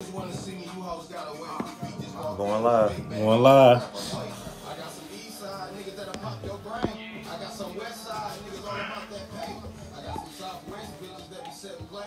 Going live. Going live. I got some east side niggas that'll pop your brain. I got some west side niggas all about that pay. I got some southwest bitches that be setting plays.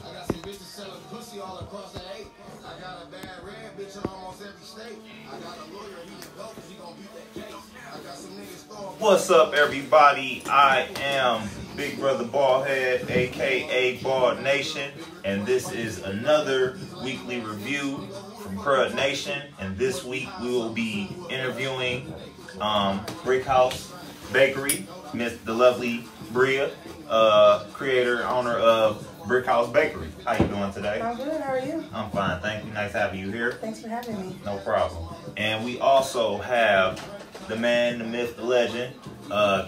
I got some bitches selling pussy all across the eight. I got a bad red bitch in almost every state. I got a lawyer, he can go cause he gon' beat that case. I got some niggas throwing. What's up, everybody? I am Big Brother Ballhead, aka Ball Nation, and this is another weekly review from Crud Nation. And this week we will be interviewing Brickhouse Bakery, the lovely Bria, creator and owner of Brickhouse Bakery. How you doing today? I'm good. How are you? I'm fine, thank you. Nice having you here. Thanks for having me. No problem. And we also have the man, the myth, the legend,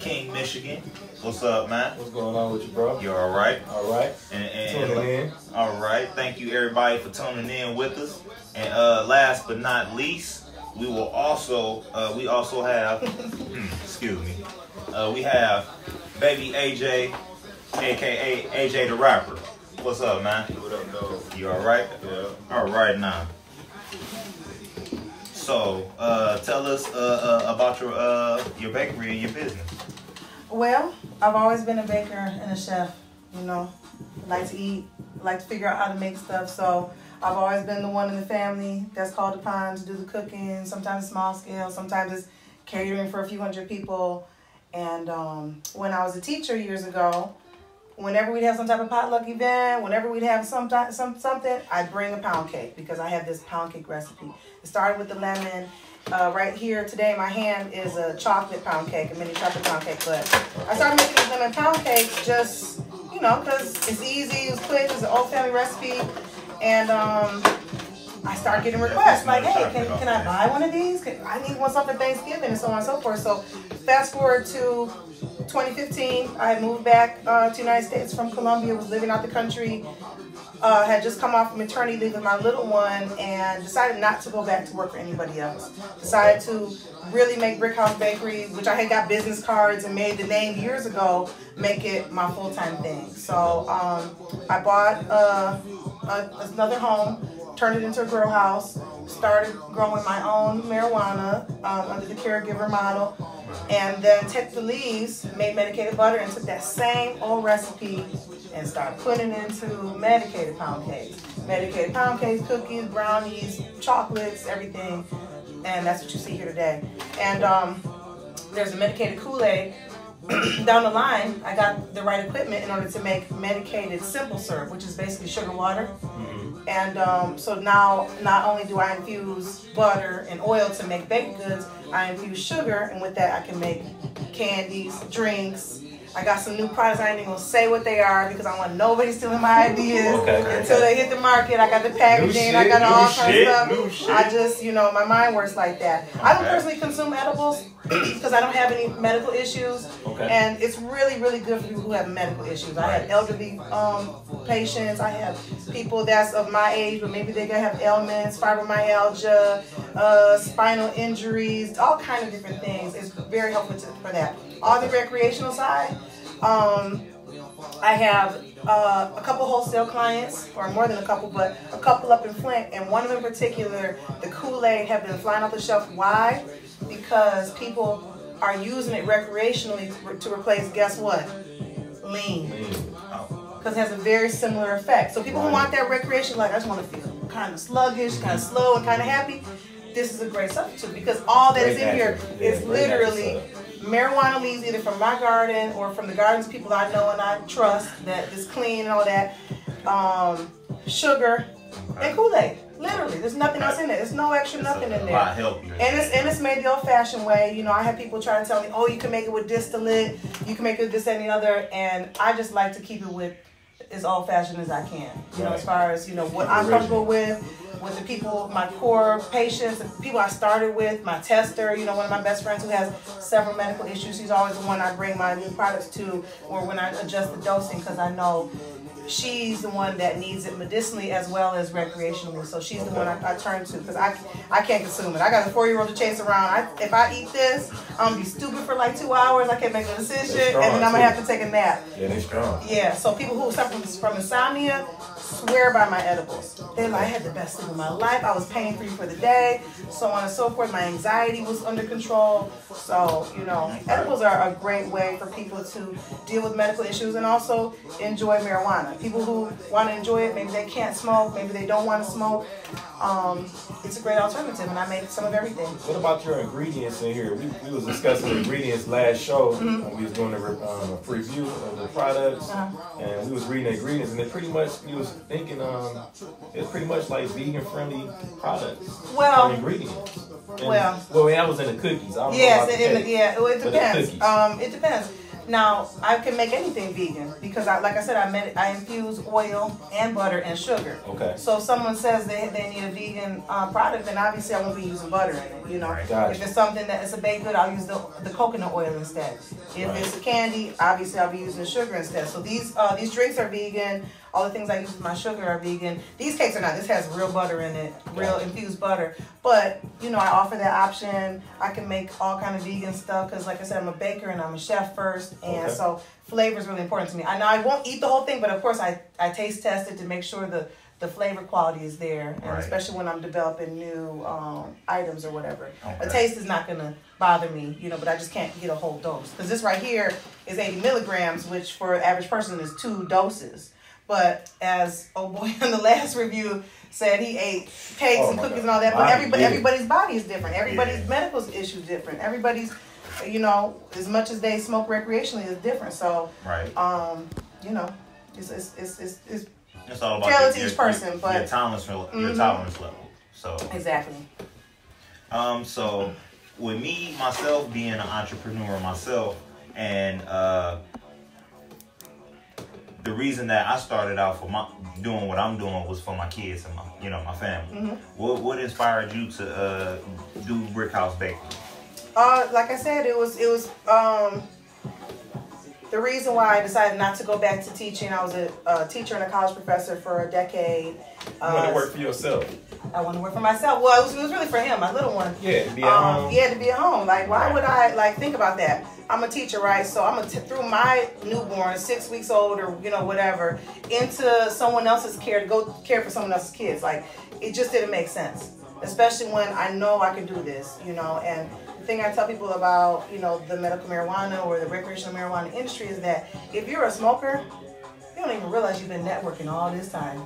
King Michigan. What's up, man? What's going on with you, bro? You all right? All right. Tuning in. All right. Thank you, everybody, for tuning in with us. And last but not least, we will also have excuse me. We have Bâby AJ, aka AJ the rapper. What's up, man? What up, dog? You all right? Yeah. All right now. So, tell us about your bakery and your business. Well, I've always been a baker and a chef. You know, like to eat, like to figure out how to make stuff. So I've always been the one in the family that's called upon to do the cooking. Sometimes small scale, sometimes it's catering for a few hundred people. And when I was a teacher years ago, whenever we'd have some type of potluck event, whenever we'd have something, I'd bring a pound cake because I have this pound cake recipe. It started with the lemon. Right here today in my hand is a chocolate pound cake, a mini chocolate pound cake. But I started making these lemon pound cakes just, you know, because it's easy, it was quick, it's an old family recipe. And I started getting requests like, hey, can I buy one of these? I need one something for Thanksgiving and so on and so forth. So fast forward to 2015, I moved back to the United States from Colombia, was living out the country, had just come off maternity leave with my little one and decided not to go back to work for anybody else. Decided to really make Brickhouse Bakery, which I had got business cards and made the name years ago, make it my full-time thing. So I bought another home, turned it into a grow house, started growing my own marijuana under the caregiver model, and then took the leaves, made medicated butter, and took that same old recipe and started putting it into medicated pound cakes. Medicated pound cakes, cookies, brownies, chocolates, everything, and that's what you see here today. And there's a medicated Kool-Aid. Down the line, I got the right equipment in order to make medicated simple syrup, which is basically sugar water. And so now, not only do I infuse butter and oil to make baked goods, I infuse sugar, and with that I can make candies, drinks. I got some new products. I ain't even gonna say what they are because I want nobody stealing my ideas until they hit the market. I got the packaging, I got all kinds of stuff. I just, you know, my mind works like that. I don't personally consume edibles because I don't have any medical issues, and it's really, really good for people who have medical issues. I have elderly patients. I have people that's of my age, but maybe they have ailments, fibromyalgia, spinal injuries, all kinds of different things. It's very helpful for that. On the recreational side, I have a couple wholesale clients, or more than a couple, but a couple up in Flint, and one of them in particular, the Kool-Aid have been flying off the shelf. Why? Because people are using it recreationally to replace, guess what? Lean. Because it has a very similar effect. So people who want that recreation, like I just want to feel kind of sluggish, kind of slow, and kind of happy, this is a great substitute because all that is in here is literally marijuana leaves either from my garden or from the gardens of people I know and I trust that is clean and all that, sugar, and Kool-Aid. Literally, there's nothing else in it. There's no extra nothing in there. And it's made the old-fashioned way. You know, I have people try to tell me, oh, you can make it with distillate, you can make it with this and the other, and I just like to keep it with as old-fashioned as I can. You know, as far as, you know, what I'm comfortable with the people, my core patients, the people I started with, my tester, you know, one of my best friends who has several medical issues, she's always the one I bring my new products to, or when I adjust the dosing, because I know she's the one that needs it medicinally as well as recreationally. So she's the one I turn to because I can't consume it. I got a 4-year-old to chase around. If I eat this, I'm going to be stupid for like 2 hours. I can't make a decision, and then I'm going to have to take a nap. Yeah, they're strong. Yeah, so people who suffer from insomnia, swear by my edibles. They're like, I had the best sleep of my life. I was pain free for the day, so on and so forth. My anxiety was under control. So, you know, edibles are a great way for people to deal with medical issues and also enjoy marijuana. People who want to enjoy it, maybe they can't smoke, maybe they don't want to smoke. It's a great alternative, and I make some of everything. What about your ingredients in here? We was discussing the ingredients last show when we was doing a preview of the products, and we was reading the ingredients, and it pretty much, we was thinking it's pretty much like vegan friendly products. Well, ingredients. And, well, that was in the cookies. I don't yes, know about it depends. It depends. Now, I can make anything vegan because, like I said, I infuse oil and butter and sugar. Okay. So if someone says they need a vegan product, then obviously I won't be using butter in it. You know, Gotcha. If it's something that is a baked good, I'll use the coconut oil instead. If it's a candy, obviously I'll be using the sugar instead. So these drinks are vegan. All the things I use with my sugar are vegan. These cakes are not. This has real butter in it, real infused butter. But, you know, I offer that option. I can make all kind of vegan stuff because, like I said, I'm a baker and I'm a chef first. And so flavor is really important to me. I know I won't eat the whole thing, but of course I taste test it to make sure the flavor quality is there. And especially when I'm developing new items or whatever. A taste is not going to bother me, you know, but I just can't get a whole dose. Because this right here is 80 milligrams, which for an average person is 2 doses. But as oh boy in the last review said, he ate cakes and cookies and all that. But everybody's body is different. Everybody's medical issue is different. Everybody's, you know, as much as they smoke recreationally is different. So, you know, it's all about tailored to each person. But your tolerance level. So exactly. So with me myself being an entrepreneur myself, and the reason that I started out for doing what I'm doing was for my kids and my family. What inspired you to do Brickhouse Bakery? Like I said, it was the reason why I decided not to go back to teaching. I was a teacher and a college professor for a decade. You want to work for yourself? I want to work for myself. Well, it was really for him, my little one. Yeah, to be at home. Yeah, to be at home. Like, why would I think about that? I'm a teacher, right? So I'm through my newborn, 6 weeks old or, you know, whatever, into someone else's care to go care for someone else's kids. Like, it just didn't make sense, especially when I know I can do this, you know. And the thing I tell people about, you know, the medical marijuana or the recreational marijuana industry is that if you're a smoker, you don't even realize you've been networking all this time.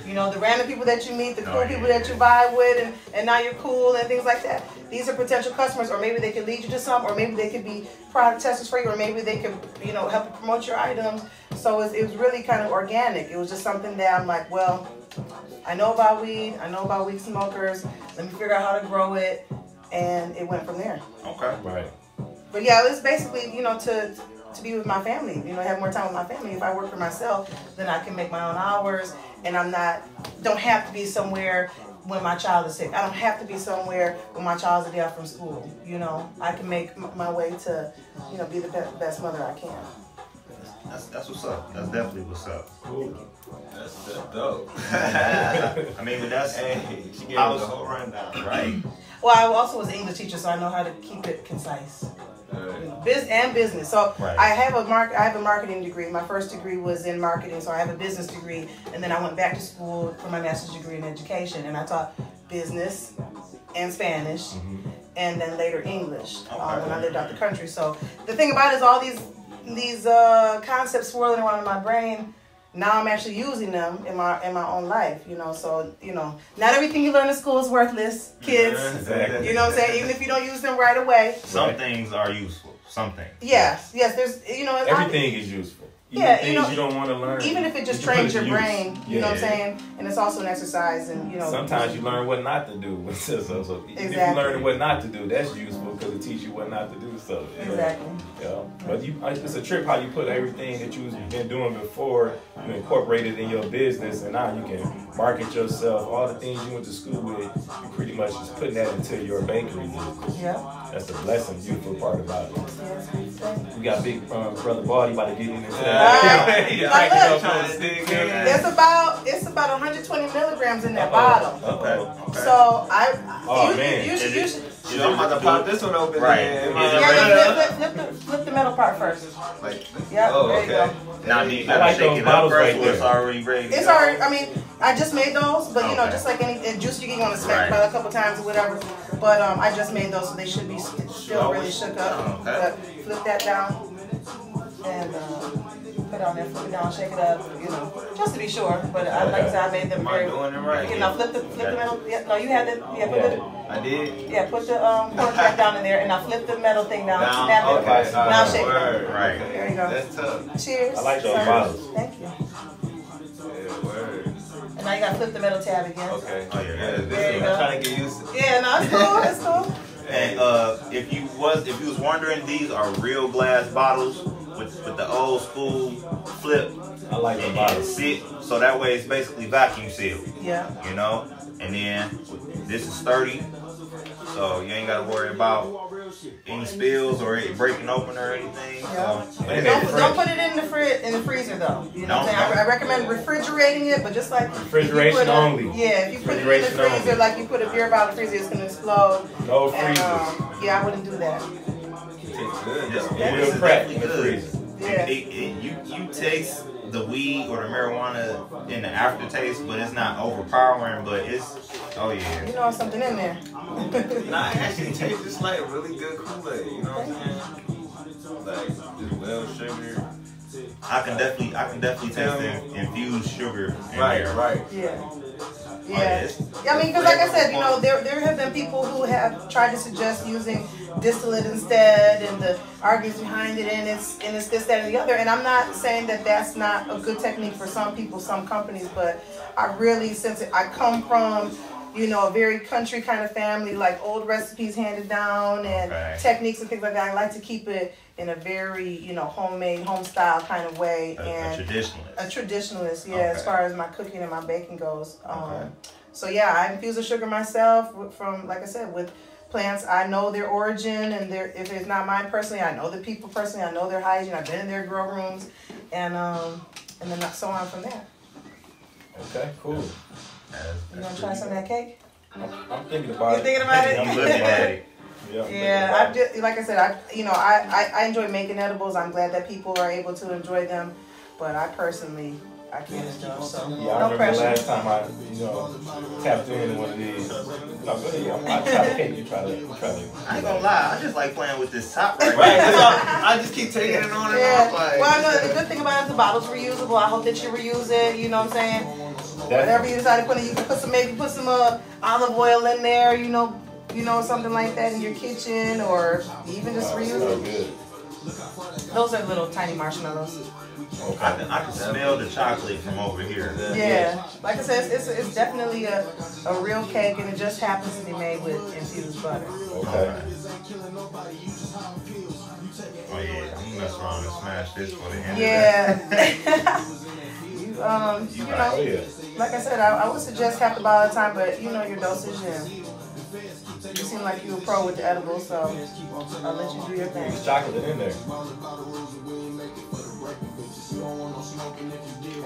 You know, the random people that you meet, the cool people that you vibe with, and now you're cool and things like that. These are potential customers, or maybe they could lead you to some, or maybe they could be product testers for you, or maybe they could, you know, help you promote your items. So it was really kind of organic. It was just something that I'm like, well, I know about weed. I know about weed smokers. Let me figure out how to grow it. And it went from there. Okay. Right. But yeah, it was basically, you know, to be with my family, you know, have more time with my family. If I work for myself, then I can make my own hours, and don't have to be somewhere when my child is sick. I don't have to be somewhere when my child's a day off from school. You know, I can make my way to, you know, be the best mother I can. That's what's up. That's definitely what's up. Cool. That's dope. I mean, but that's she gave us the whole rundown, right? Well, I also was an English teacher, so I know how to keep it concise. You know, business. So I have a marketing degree. My first degree was in marketing, so I have a business degree, and then I went back to school for my master's degree in education, and I taught business and Spanish, and then later English when I lived out the country. So the thing about it is all these concepts swirling around in my brain. Now I'm actually using them in my own life, you know. So, you know, not everything you learn in school is worthless, kids. Exactly. You know what I'm saying? Even if you don't use them right away. Some things are useful. Some things. Yes. There's, you know, everything is useful. Yeah, things you know, you don't want to learn. Even if it just trains your brain, you know what I'm saying? And it's also an exercise, and you know. Sometimes you learn what not to do. So exactly. If you learn what not to do, that's useful because it teaches you what not to do. So exactly. Yeah. But it's a trip how you put everything that you've been doing before, you incorporate it in your business, and now you can market yourself. All the things you went to school with, you pretty much just putting that into your bakery business. Yeah. That's the blessing, beautiful part about it. Yes, we got big brother Bâby about to get into that. It's about 120 milligrams in that bottle. Okay. So Shit, I'm about to pop this one open. Right. There. Flip the metal part first. Like, Yep, oh, there okay. you go. Now, do you I gotta like shake those it up bottles first, right or there. it's already ready? to It's go? already, I mean, I just made those, but you know, Okay. just like any juice you want to smack Right. about a couple times or whatever. But I just made those, so they should be still really shook up. Okay. But flip that down and put it on there, flip it down, shake it up, you know, just to be sure. But I like I said, I made them Am I very. doing it right? You know, flip the metal. Yeah, no, you had it. Yeah, put the. I did. Yeah, put the cork back down in there, and now flip the metal thing down. Snap it. Okay. Now shake it up. Right. There you go. That's tough. Cheers. I like those sir. bottles. Thank you. Yeah, word. And now you gotta flip the metal tab again. Okay. Oh, yeah. There you I'm go. trying to get used to it. Yeah, no, it's cool. It's cool. And if you was wondering, these are real glass bottles with the old school flip I like the and bottles. sit, so that way it's basically vacuum sealed. Yeah. You know, and then this is sturdy, so you ain't gotta worry about any spills or it breaking open or anything. Yeah. So, And Don't put it in the freezer though. You know what I'm saying? I recommend refrigerating it, but just like Refrigeration only. Yeah, if you put it in the Refrigeration freezer only. like you put a beer bottle in the freezer, it's gonna explode. No And, freezers. yeah, I wouldn't do that. It's good. This though. It this will is crack definitely in the good. freezer. Yeah. You taste the weed or the marijuana in the aftertaste, but it's not overpowering. But it's You know there's something in there. Nah, it actually tastes just like a really good Kool-Aid. You know what I'm saying? Like just well sugar. I can definitely taste the infused sugar in Right, there. right. Yeah. Oh, Yeah. yes. Yeah, I mean, because like I said, you know, there have been people who have tried to suggest using distillate instead, and the arguments behind it, and it's this, that, and the other. And I'm not saying that that's not a good technique for some people, some companies, but I really, since I come from, you know, a very country kind of family, like old recipes handed down and techniques and things like that, I like to keep it in a very, you know, homemade, home style kind of way. A traditionalist. A traditionalist, yeah, as far as my cooking and my baking goes. So yeah, I infuse the sugar myself from, like I said, with plants. I know their origin, and if it's not mine personally, I know the people personally. I know their hygiene. I've been in their grow rooms, and then so on from there. Okay, cool. You want to try some of that cake? I'm thinking about You it. thinking about it? I'm looking at it. Yeah, I just, like I said, I enjoy making edibles. I'm glad that people are able to enjoy them, but I personally, I can't enjoy them. So Yeah, I no remember pressure. the last time I tapped into one of these. No, go ahead. I try the cake. You try the. I ain't gonna lie, I just like playing with this top right Right. now. That's all. I just keep taking it on and Yeah. off. Like, Well, no, the good thing about it is the bottle's reusable. I hope that you reuse it. You know what I'm saying? Whatever you decide to put in, you can put some olive oil in there. You know, something like that in your kitchen, or even just reuse it. Good. Those are little tiny marshmallows. I can smell the chocolate from over here. Yeah, like I said, it's definitely a real cake, and it just happens to be made with infused butter. Okay. Oh yeah, I'm gonna mess around and smash this for the end Yeah. of You right. know, Oh yeah. like I said, I would suggest half the bottle at a time, but you know your dosage, and you seem like you a pro with the edibles, so I'll let you do your thing. There's chocolate in there.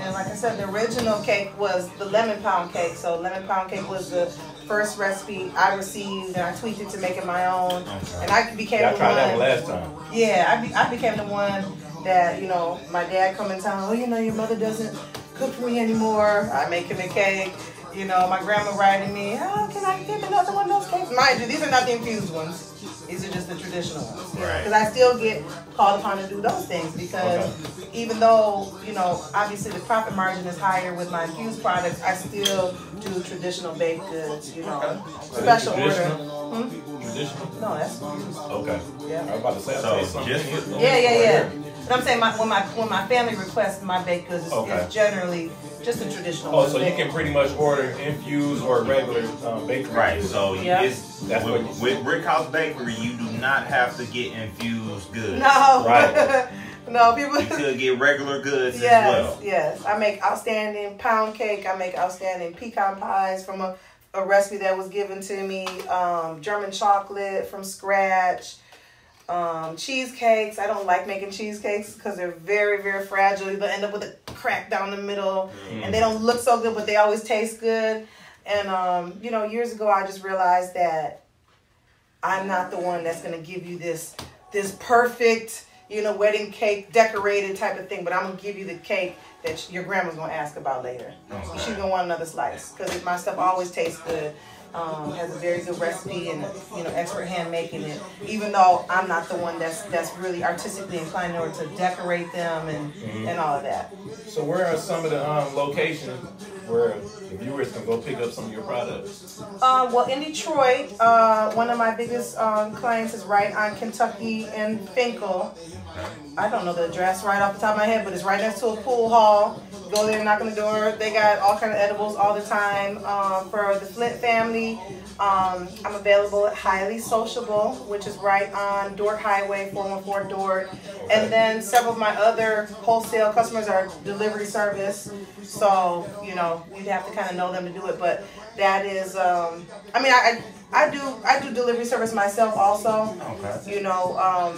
And like I said, the original cake was the lemon pound cake. So lemon pound cake was the first recipe I received, and I tweaked it to make it my own. And I became Yeah, I the tried one. that one last time. Yeah, I became the one that, you know, my dad come in town. Oh, you know, your mother doesn't cook for me anymore. I make him a cake. You know, my grandma writing me, oh, can I get another one of those cakes? Mind you, these are not the infused ones. These are just the traditional ones. Right. Because I still get called upon to do those things, because even though, you know, obviously the profit margin is higher with my infused products, I still do traditional baked goods, you know, special order. Traditional? No, that's infused. Okay. Yeah. I was about to say, So, I taste something. just- Yeah. But I'm saying when my family requests my baked goods, it's generally just a traditional. Oh, so you can pretty much order infused or regular bakery. Right, so Yeah. That's with Brickhouse Bakery, you do not have to get infused goods. No. Right. No, people. You could get regular goods Yes, as well. yes. I make outstanding pound cake. I make outstanding pecan pies from a recipe that was given to me. German chocolate from scratch. Cheesecakes. I don't like making cheesecakes because they're very, very fragile. You'll end up with a crack down the middle, and they don't look so good, but they always taste good. And you know, years ago, I just realized that I'm not the one that's gonna give you this perfect, you know, wedding cake decorated type of thing, but I'm gonna give you the cake that your grandma's gonna ask about later. Okay. She's gonna want another slice because my stuff always tastes good. Has a very good recipe and, you know, expert hand making it. Even though I'm not the one that's really artistically inclined in order to decorate them and all of that. So where are some of the locations where the viewers can go pick up some of your products? Well, in Detroit, one of my biggest clients is right on Kentucky and Finkel. I don't know the address right off the top of my head, but it's right next to a pool hall. Go there, knock on the door. They got all kind of edibles all the time. For the Flint family, I'm available at Highly Sociable, which is right on Dort Highway, 414 Dort. And then several of my other wholesale customers are delivery service. So, you know, you'd have to kind of know them to do it. But that is, I mean, I do delivery service myself also. Okay. You know,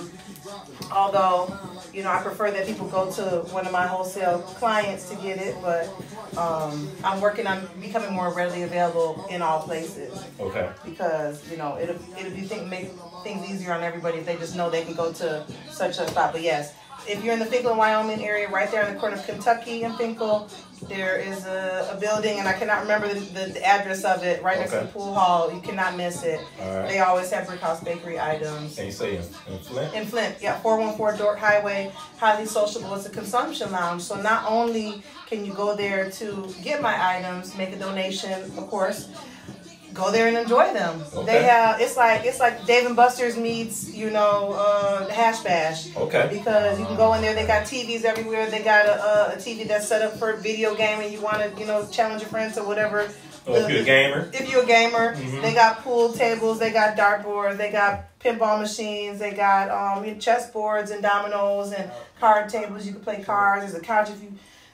although, you know, I prefer that people go to one of my wholesale clients to get it, but I'm working on becoming more readily available in all places. Okay. Because, you know, it'll make things easier on everybody if they just know they can go to such a spot. But yes, if you're in the Finkel, Wyoming area, right there on the corner of Kentucky and Finkel, there is a building, and I cannot remember the address of it, right next to the pool hall. You cannot miss it. Right. They always have Brickhouse Bakery items. And you say in Flint? In Flint, yeah, 414 Dort Highway, Highly Sociable. It's a consumption lounge, so not only can you go there to get my items, make a donation, of course, go there and enjoy them. Okay. They have it's like Dave & Buster's meets, you know, Hash Bash. Okay. Because you can go in there. They got TVs everywhere. They got a TV that's set up for video gaming. You want to, you know, challenge your friends or whatever. If you're a gamer. If you're a gamer, they got pool tables. They got dartboards. They got pinball machines. They got chess boards and dominoes and card tables. You can play cards. There's a couch if you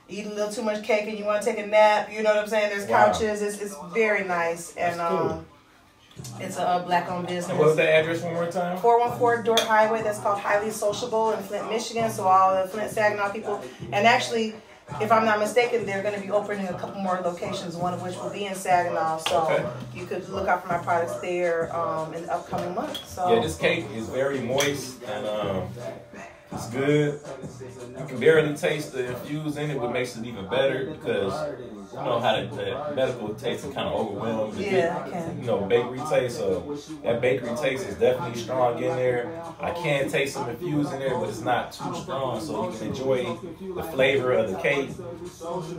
eat a little too much cake and you want to take a nap, you know what I'm saying? There's couches. It's very nice. And cool. It's a black-owned business. And what's the address one more time? 414 Dort Highway. That's called Highly Sociable in Flint, Michigan. So all the Flint, Saginaw people. And actually, if I'm not mistaken, they're going to be opening a couple more locations, one of which will be in Saginaw. So you could look out for my products there in the upcoming months. So. Yeah, this cake is very moist and it's good. You can barely taste the infused in it, what makes it even better because you know how the medical taste is kind of overwhelmed. Yeah, I can. You know, bakery taste. So that bakery taste is definitely strong in there. I can taste some infused in there, but it's not too strong, so you can enjoy the flavor of the cake.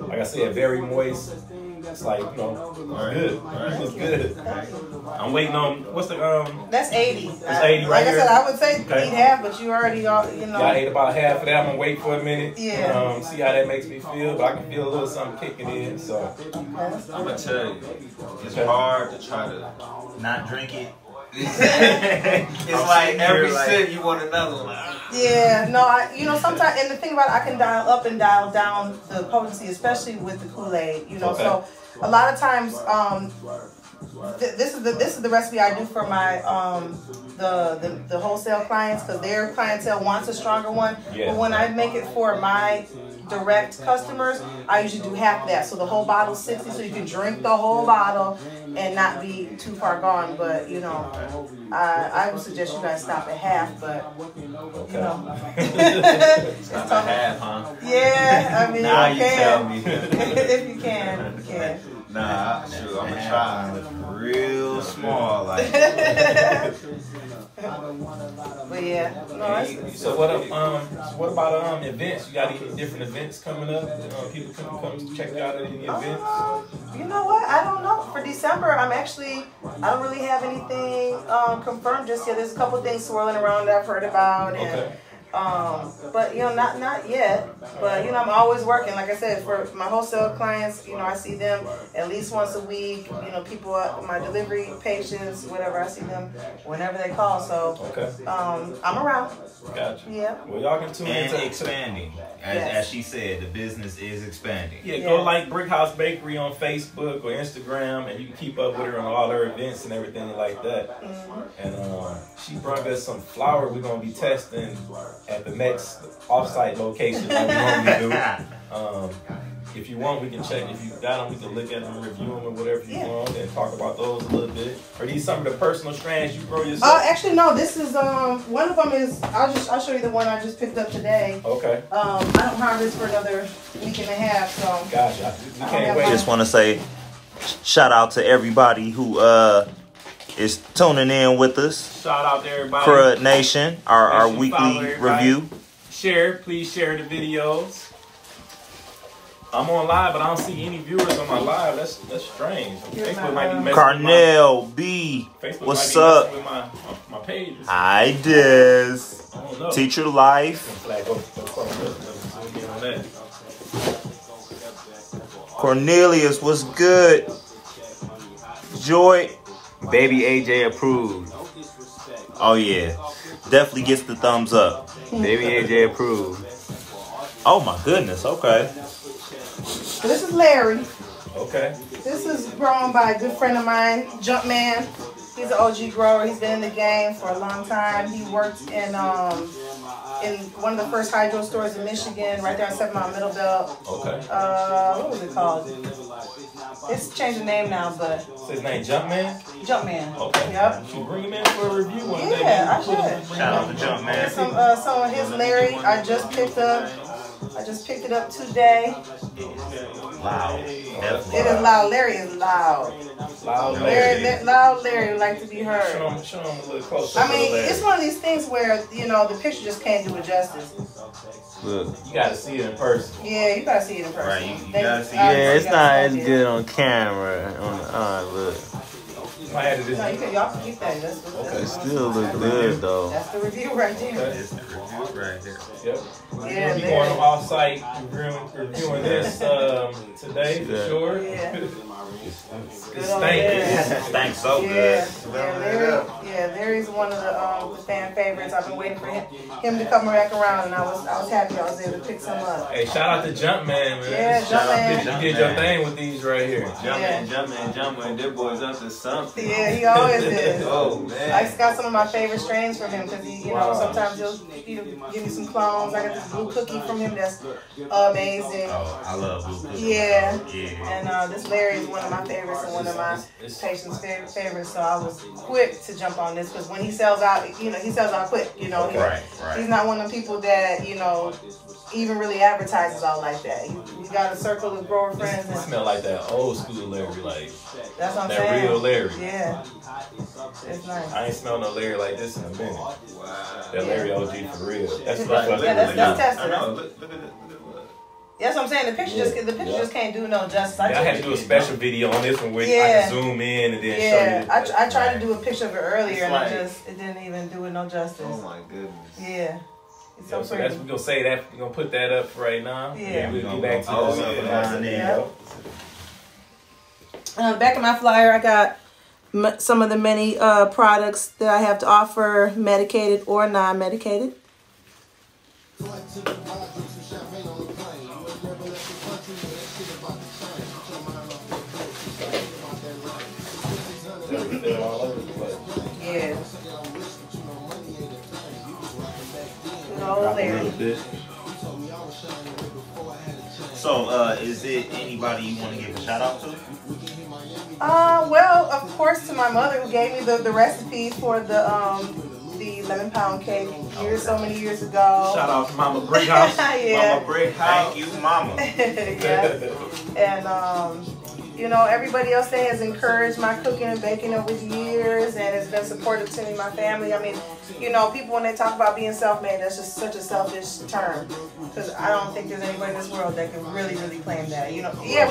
Like I said, very moist. It's like, you know, good. It's good. I'm waiting on what's the That's 80. That's 80 right like here. I said, I would say eat half, but you already you know. I ate about half of that. I'm gonna wait for a minute. Yeah. See how that makes me feel, but I can feel a little something kicking in. So I'm gonna tell you, it's hard to try to not drink it. It's like every sip you want another one. Yeah, no, you know, sometimes, and the thing about it, I can dial up and dial down the potency, especially with the Kool-Aid, you know. So a lot of times, this is the recipe I do for my the wholesale clients because their clientele wants a stronger one. Yeah. But when I make it for my direct customers, I usually do half of that. So the whole bottle's 60, so you can drink the whole bottle and not be too far gone. But you know, I would suggest you guys stop at half. But you know, stop at half, huh? Yeah, I mean, now you can. Tell me if you can, you can. Nah, sure, I'm gonna try. Real small, like. But yeah, no, so what about events? You got any different events coming up? People can come check you out at any events? You know what? I don't know. For December, I don't really have anything confirmed just yet. There's a couple things swirling around that I've heard about, and but you know, not yet. But you know, I'm always working. Like I said, for my wholesale clients, you know, I see them at least once a week. You know, people, my delivery patients, whatever, I see them whenever they call. So I'm around. Gotcha. Yeah. Well, y'all can tune in. And expanding. As she said, the business is expanding. Yeah, go like Brickhouse Bakery on Facebook or Instagram, and you can keep up with her on all her events and everything like that. And she brought us some flour we're going to be testing at the next off-site location like we normally do. if you want, we can check. If you got them, we can look at them, review them, or whatever you want, and talk about those a little bit. Are these some of the personal strands you grow yourself? Actually, no. This is one of them is I'll show you the one I just picked up today. Okay. I don't have this for another week and a half, so. Gotcha. You can't wait. Just want to say shout out to everybody who is tuning in with us. Shout out to everybody. Crud Nation, our weekly review. Please share the videos. I'm on live, but I don't see any viewers on my live. That's strange. Facebook might be messing Carnell B, Facebook what's might be up? With my page. Hi, Des. I don't know. Teacher Life. Cornelius, what's good? Joy. Baby AJ approved. Oh yeah, definitely gets the thumbs up. Baby AJ approved. Oh my goodness. Okay. So this is Larry. Okay. This is grown by a good friend of mine, Jumpman. He's an OG grower. He's been in the game for a long time. He worked in one of the first hydro stores in Michigan, right there on 7 Mile Middle Belt. Okay. What was it called? It's changed the name now, but. So his name Jumpman? Jumpman. Okay. Yep. You should bring him in for a review one day. Yeah, I should. Shout out to Jumpman. Some of his Larry I just picked up. I just picked it up today. Loud. It is loud. Larry is loud. Loud Larry. Loud Larry would like to be heard. Show him a little closer. I mean, it's one of these things where, the picture just can't do it justice. Look. You gotta see it in person. Yeah, you gotta see it in person. Right, you gotta see it. Yeah, it's not as good on camera. Look. No, y'all can keep that. That's Still look good though. That's the review right there. It's the review right here. Yep. Yeah, We're going off-site reviewing this today for sure. Yeah. It's stinking. Thanks so good. Larry's one of the fan favorites. I've been waiting for him to come back around, and I was happy I was able to pick some up. Hey, shout out to Jumpman, man. Yeah, Jumpman. You did your thing with these right here. Jumpman. Them boys up to something. Yeah, he always is. Oh man. I just got some of my favorite strains from him because he, sometimes he'll give me some clones. I got this blue cookie from him that's amazing. Oh, I love blue cookies. Yeah. And this Larry is one of my favorites and one of my patients' favorites. So I was quick to jump on this because when he sells out, he sells out quick. He's not one of the people that even really advertises all like that. He got a circle of grower friends. It smell like that old school Larry, like that's what I'm that saying. real Larry. Yeah, it's nice. I ain't smelled no Larry like this in a minute. Wow. That Larry OG for real. That's that's tested. I know. Look at that. That's what I'm saying. The picture just can't do no justice. I had to do a special video on this one where I can zoom in and then show you. I tried to do a picture of it earlier and it didn't even do it no justice. Oh my goodness. Yeah. It's so so pretty. we're gonna say that. We're gonna put that up right now. Yeah. We'll get back to back in my flyer, I got some of the many products that I have to offer, medicated or non-medicated. Yeah. So, is it anybody you want to give a shout out to? Well, of course, to my mother who gave me the recipes for the lemon pound cake so many years ago. Shout out to Mama Brickhouse. Yeah. Mama Brickhouse. Thank you, Mama. Yeah. And everybody else that has encouraged my cooking and baking over the years and has been supportive to me, my family. I mean, people when they talk about being self-made, that's just such a selfish term. Because I don't think there's anybody in this world that can really, really claim that. We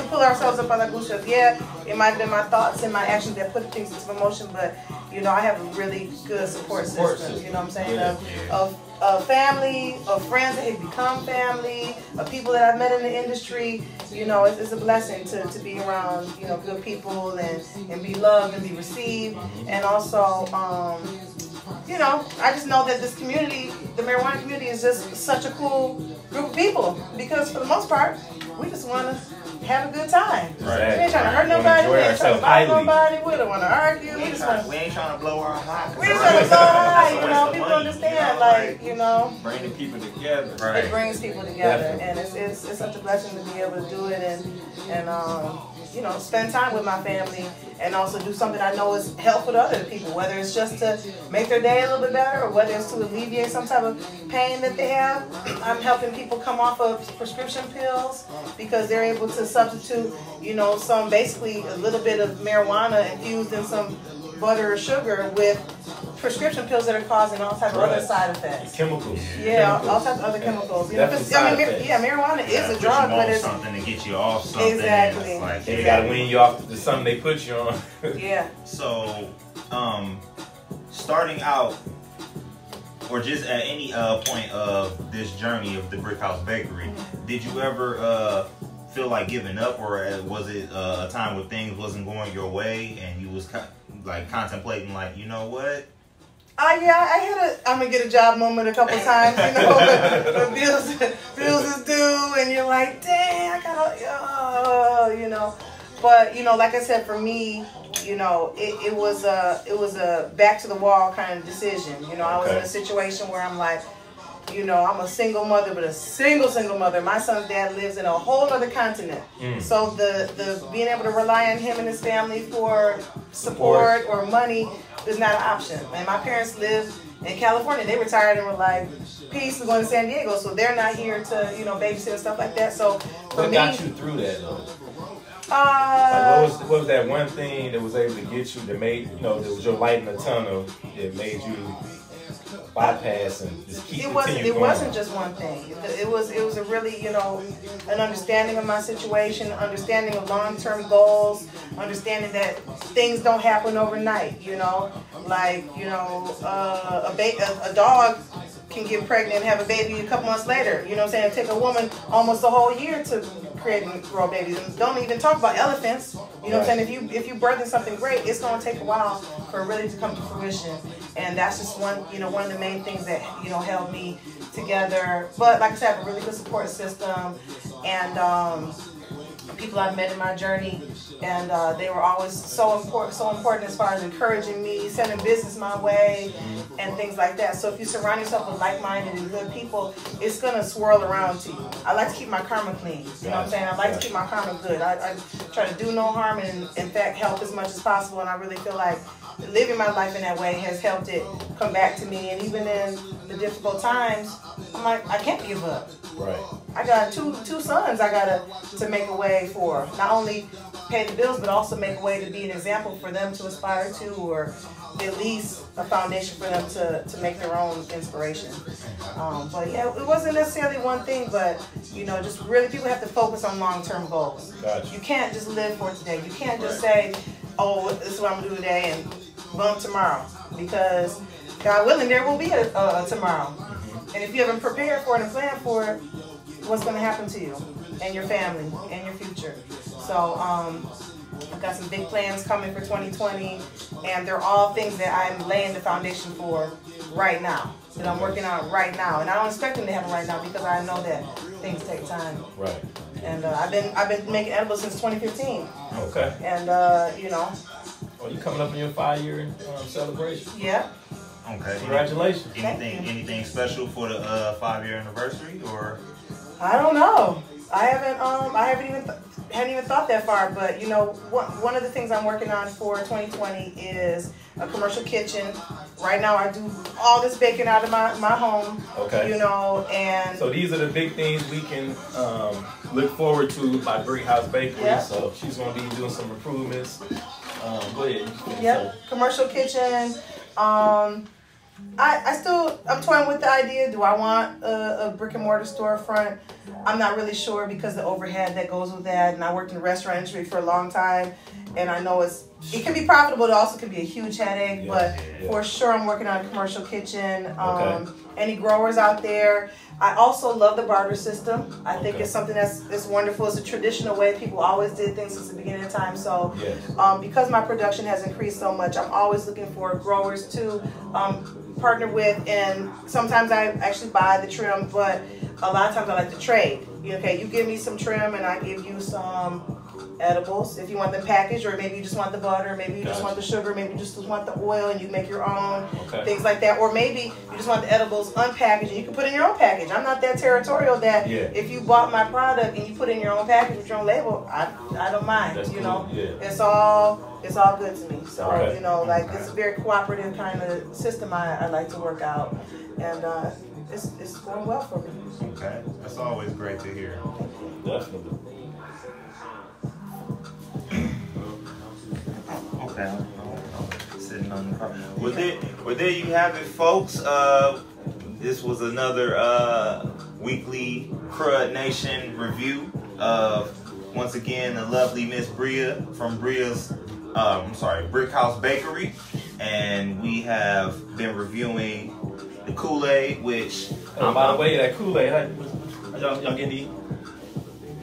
pull ourselves up on our bootstraps. Yeah, it might have been my thoughts and my actions that put things into motion, but I have a really good support system. You know what I'm saying? Of family, of friends that have become family, of people that I've met in the industry. It's a blessing to be around, good people and be loved and be received. And also, I just know that this community, the marijuana community, is just such a cool group of people because for the most part, we just want to have a good time. Right. We ain't trying to hurt nobody. We ain't trying to fight highly. nobody. We don't want to argue. We ain't trying to blow our high. to blow high. You know, people understand. Like, you know, bringing people together. Right. It brings people together, and it's such a blessing to be able to do it and you know, spend time with my family and also do something I know is helpful to other people, whether it's just to make their day a little bit better or whether it's to alleviate some type of pain that they have. I'm helping people come off of prescription pills because they're able to substitute, you know, some basically a little bit of marijuana infused in some butter or sugar with prescription pills that are causing all types of other side effects. Chemicals. Yeah, all types of other chemicals. You know, marijuana is a drug, but it's something to get you off something. Exactly. Like, They gotta wean you off to something they put you on. Yeah. So, starting out, or just at any point of this journey of the Brickhouse Bakery, did you ever feel like giving up, or was it a time where things wasn't going your way and you was like contemplating, like, you know what? Yeah, I had I'm gonna get a job moment a couple times, you know, when bills is due, and you're like, dang, I gotta, you know. But you know, like I said, for me, you know, it was a back to the wall kind of decision. You know, I was in a situation where I'm like, you know, I'm a single mother, but a single mother. My son's dad lives in a whole other continent. So the being able to rely on him and his family for support or money is not an option. And my parents live in California. They retired and were like, peace, we're going to San Diego. So they're not here to, you know, babysit and stuff like that. So for what me, got you through that though? Like what was that one thing that was able to get you, that made, you know, that was your light in the tunnel, that made you bypass and just keep it wasn't just one thing. It was a really, you know, an understanding of my situation, understanding of long-term goals, understanding that things don't happen overnight, you know, like, you know, a dog can get pregnant and have a baby a couple months later, you know what I'm saying? It take a woman almost a whole year to create and grow babies. And don't even talk about elephants, you know what I'm saying? If you birthing something great, it's going to take a while for it really to come to fruition. And that's just one of the main things that, you know, held me together. But like I said, I have a really good support system, and people I've met in my journey, and they were always so important as far as encouraging me, sending business my way, and things like that. So if you surround yourself with like-minded and good people, it's gonna swirl around to you. I like to keep my karma clean. You know what I'm saying? I like to keep my karma good. I try to do no harm and in fact help as much as possible. And I really feel like living my life in that way has helped it come back to me. And even in the difficult times, I'm like, I can't give up. Right. I got two sons I gotta to make a way for. Not only pay the bills, but also make a way to be an example for them to aspire to, or at least a foundation for them to make their own inspiration. But yeah, it wasn't necessarily one thing, but you know, just really people have to focus on long-term goals. Gotcha. You can't just live for today. You can't just say, oh, this is what I'm gonna do today and bump tomorrow, because God willing, there will be a tomorrow. And if you haven't prepared for it and planned for it, what's going to happen to you and your family and your future? So I've got some big plans coming for 2020, and they're all things that I'm laying the foundation for right now, that I'm working on right now. And I don't expect them to happen right now because I know that things take time. Right. And I've been making edibles since 2015. Okay. And you know. Well, you coming up in your 5-year celebration. Yeah. Okay. Congratulations. Anything special for the 5-year anniversary, or? I don't know. I hadn't even thought that far. But you know, one of the things I'm working on for 2020 is a commercial kitchen. Right now, I do all this baking out of my home. Okay. You know, and so these are the big things we can look forward to by Brickhouse Bakery. Yeah. So she's gonna be doing some improvements. Go ahead. Yep. Commercial kitchen. I'm toying with the idea. Do I want a brick and mortar storefront? I'm not really sure because the overhead that goes with that. And I worked in the restaurant industry for a long time, and I know it can be profitable. It also can be a huge headache. Yeah, but yeah. for sure, I'm working on a commercial kitchen. Okay. Any growers out there? I also love the barter system. I think it's something that's wonderful. It's a traditional way people always did things since the beginning of time. So because my production has increased so much, I'm always looking for growers to partner with, and sometimes I actually buy the trim, but a lot of times I like to trade. Okay, you give me some trim and I give you some edibles if you want them packaged, or maybe you just want the butter, maybe you just want the sugar, maybe you just want the oil and you make your own, things like that, or maybe you just want the edibles unpackaged and you can put in your own package. I'm not that territorial that if you bought my product and you put in your own package with your own label, I don't mind. That's you cool. know, Yeah. it's all good to me. So you know, like it's a very cooperative kind of system I like to work out, and it's going well for me. Okay, that's always great to hear. Definitely. Okay, sitting on the car. Well, there you have it, folks. This was another weekly Crud Nation review of, once again, the lovely Miss Bria from Brickhouse Bakery, and we have been reviewing the Kool-Aid, which by the way, that Kool-Aid, y'all getting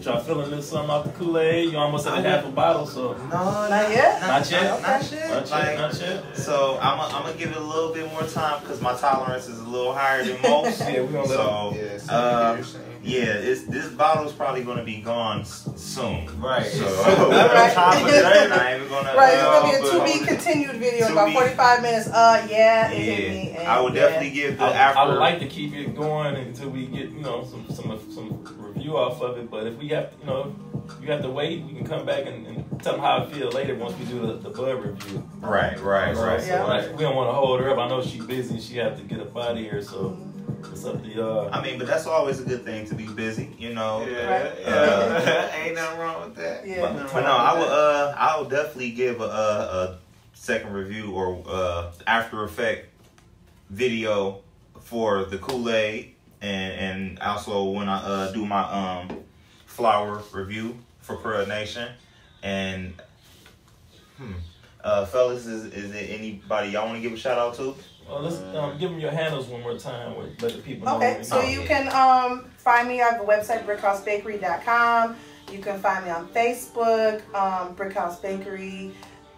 y'all feeling a little something off the Kool-Aid? You almost at a half a bottle, so. No, not yet. Not yet. Not yet. Not yet. So I'm gonna give it a little bit more time because my tolerance is a little higher than most. Yeah, we gonna this bottle is probably gonna be gone soon. Right. So Right. I'm not even gonna. Right, it's gonna be a to be continued video in about 45 minutes. It hit me. And I would definitely give the I would like to keep it going until we get some review off of it. But if we have you have to wait, we can come back and tell them how I feel later once we do the bud review. Right. So Yeah. we don't want to hold her up. I know she's busy. She has to get up out of here. So it's up to y'all. I mean, but that's always a good thing to be busy, you know. Ain't nothing wrong with that. Yeah. But no, I will definitely give a second review or after effect video for the Kool-Aid, and also when I do my flour review for Crud Nation. And fellas, is there anybody y'all want to give a shout out to? Well, let's give them your handles one more time. Let the people know. Okay, so you can find me on the website, brickhousebakery.com. You can find me on Facebook, Brickhouse Bakery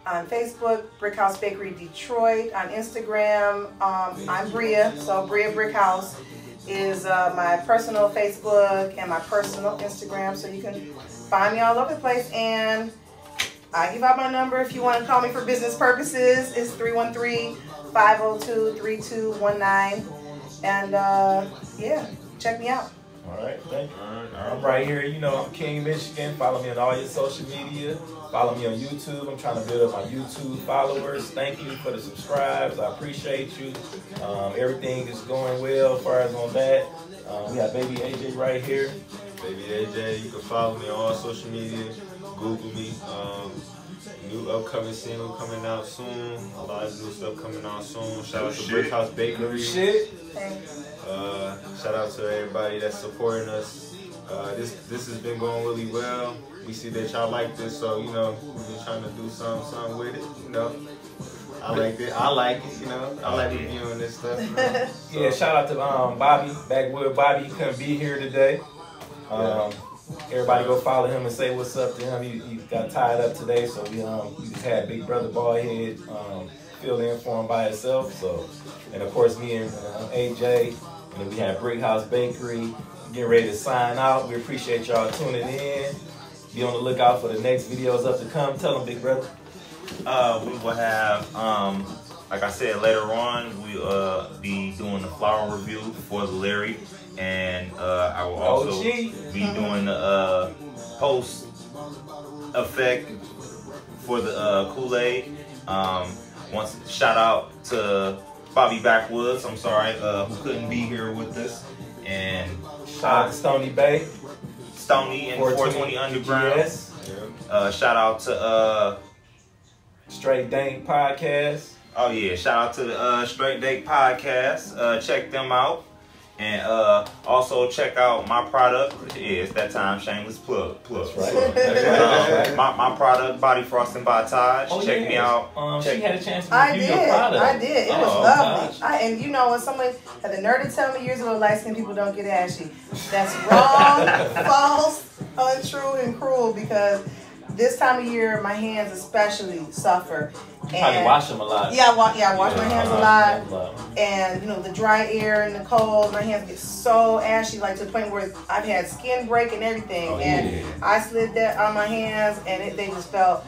on Facebook, Brickhouse Bakery Detroit on Instagram. I'm Bria, so Bria Brickhouse is my personal Facebook and my personal Instagram, so you can find me all over the place. And I give out my number if you want to call me for business purposes. It's 313-502-3219. And check me out. All right, thank you. I'm right here. I'm King Michigan. Follow me on all your social media. Follow me on YouTube. I'm trying to build up my YouTube followers. Thank you for the subscribes. I appreciate you. Everything is going well as far as on that. We have Baby AJ right here. Baby AJ, you can follow me on all social media. Google me. New upcoming single coming out soon. A lot of new stuff coming out soon. Shout out to Brickhouse Bakery. Shout out to everybody that's supporting us. This has been going really well. We see that y'all like this, so we've been trying to do something with it. I like it. I like it. I like reviewing this stuff. Yeah, shout out to Bâby, Backwood Bâby. He couldn't be here today. Everybody go follow him and say what's up to him. He got tied up today, so we just had Big Brother Ballhead fill in for him by himself. So, and of course me and AJ, and then we had Brickhouse Bakery getting ready to sign out. We appreciate y'all tuning in. Be on the lookout for the next videos up to come. Tell them, Big Brother. We will have, like I said, later on, we'll be doing the flower review for the Larry, and I will also be doing the post effect for the Kool-Aid. Once shout out to Bobby Backwoods, I'm sorry, who couldn't be here with us, and shout out to Stony Bay, Stony and 420 Underground. Yes. Shout out to Straight Dank Podcast. Oh yeah, shout out to the Straight Dank Podcast. Check them out. And also check out my product. Yeah, it's that time, shameless plug. That's right. My product, Body Frosting by Taj. Check me out. She had a chance to review your product. I did. It was lovely. And when someone had the nerve to tell me years ago, light-skinned people don't get ashy. That's wrong, false, untrue, and cruel, because this time of year, my hands especially suffer. Probably wash them a lot. Yeah, I wash my hands a lot. And you know, the dry air and the cold, my hands get so ashy, like to the point where I've had skin break and everything. And I slid that on my hands, and they just felt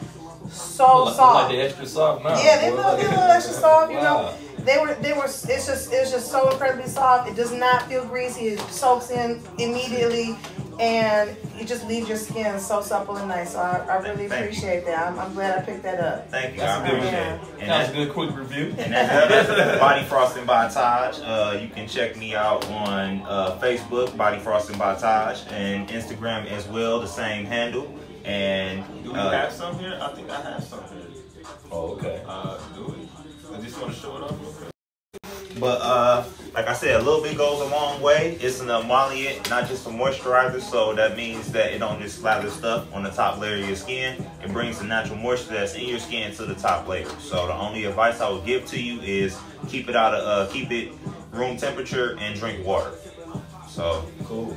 so soft. Like they're extra soft now. Yeah, they look a little extra soft. You know, they were. It's just so incredibly soft. It does not feel greasy. It soaks in immediately, and it just leaves your skin so supple and nice. So I really appreciate that. I'm glad I picked that up. Thank you. That's a good review. And that's a good quick review. And that's Body Frosting by Taj. You can check me out on Facebook, Body Frosting by Taj, and Instagram as well, the same handle. And do we have some here? I think I have some here. Oh, okay. Do we? I just want to show it off real quick. But like I said, a little bit goes a long way. It's an emollient, not just a moisturizer, so that means that it don't just slather stuff on the top layer of your skin. It brings the natural moisture that's in your skin to the top layer. So the only advice I would give to you is keep it room temperature and drink water. So cool.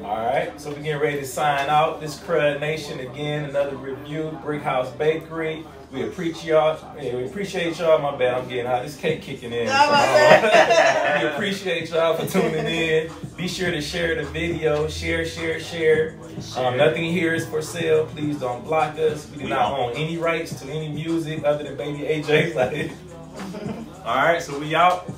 All right, so we're getting ready to sign out. This Crud Nation again, another review. Brickhouse Bakery. We appreciate y'all. We appreciate y'all. My bad, I'm getting hot. This cake kicking in. We appreciate y'all for tuning in. Be sure to share the video. Share. Nothing here is for sale. Please don't block us. We do not own any rights to any music other than Baby AJ's. All right, so we out.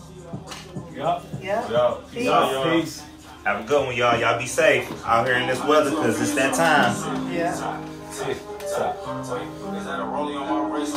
Yeah. We out. Peace. Peace. have a good one, y'all. Y'all be safe out here in this weather because it's that time. Yeah. Stop. Is that a rollie on my wrist?